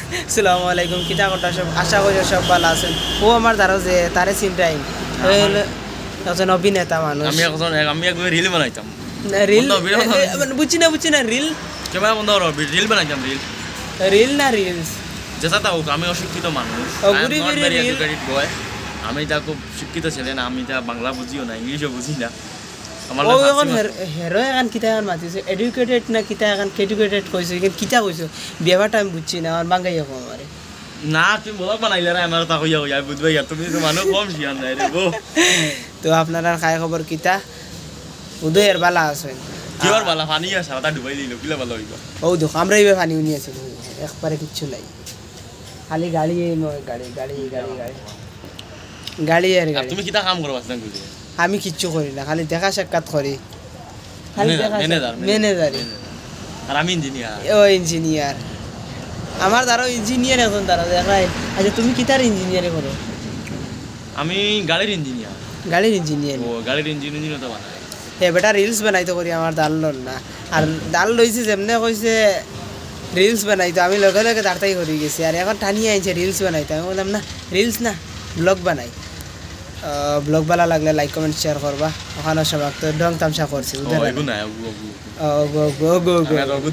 আসসালামু আলাইকুম কিতা কথা সব আশা করি সব ভালো আছেন ও আমার ধারো যে তারে চিন্তাই একজন অভিনেতা মানুষ আমি একবার রিল বানাইতাম রিল বুঝছি না রিল ক্যামেরা বন্ধ করো রিল বানাইতাম রিল না রিলস যেটা তা হোক আমি অশিক্ষিত মানুষ আমি তা খুব শিক্ষিত ছিলেন আমি তা বাংলা বুঝিও না ইংলিশও বুঝি না আমার ও এখন হেরো এখন কিতা এখন মাতিছে এডুকেটেড না কিতা এখন এডুকেটেড কইছো কিন্তু কিতা কইছো বিয়াবারটা আমি বুঝছি না আমার বাঙ্গাইয়া কম আমারে না তুমি বলক বানাইলে না আমার তা কইয়া বুঝবে তুমি তো মানুষ কম শিয়ান নাই রে গো তো আপনারা খায় খবর কিতা উদয়ের বালা আছেন কিওর বালা পানি আছে তা ডুবাই দিল কিলা ভালো হইব ও দেখো আমরা এইভাবে পানি উনি আছে একবারে কিচ্ছু নাই খালি গাড়ি গাড়ি আর গাড়ি তুমি কিতা কাম করবা আসলে কইলে আমি কিচ্ছু করি না খালি দেখা সাক্ষাৎ করি খালি দেখা ম্যানেজার আর আমি ইঞ্জিনিয়ার ও ইঞ্জিনিয়ার আমার দ্বারা ইঞ্জিনিয়ার এখন দ্বারা দেখাই আচ্ছা তুমি কিতার ইঞ্জিনিয়ারে করো আমি গাড়ির ইঞ্জিনিয়ার ও গাড়ির ইঞ্জিনিয়ার তো বানাই বেটা রিলস বানাইতে করি আমার দাল লন না আর দাল লইছে যেমনে কইছে রিলস বানাইতো আমি লগে লগে দাঁড়াই করি গেছি আর এখন টানিয়ে আনছে রিলস বানাইতে আমি বললাম না রিলস না ব্লগ বানাই ব্লগ ভালো লাগলে লাইক কমেন্ট শেয়ার করবা ওখানে সবাই তো ডং তামসা করছি ও গো গো গো গো গো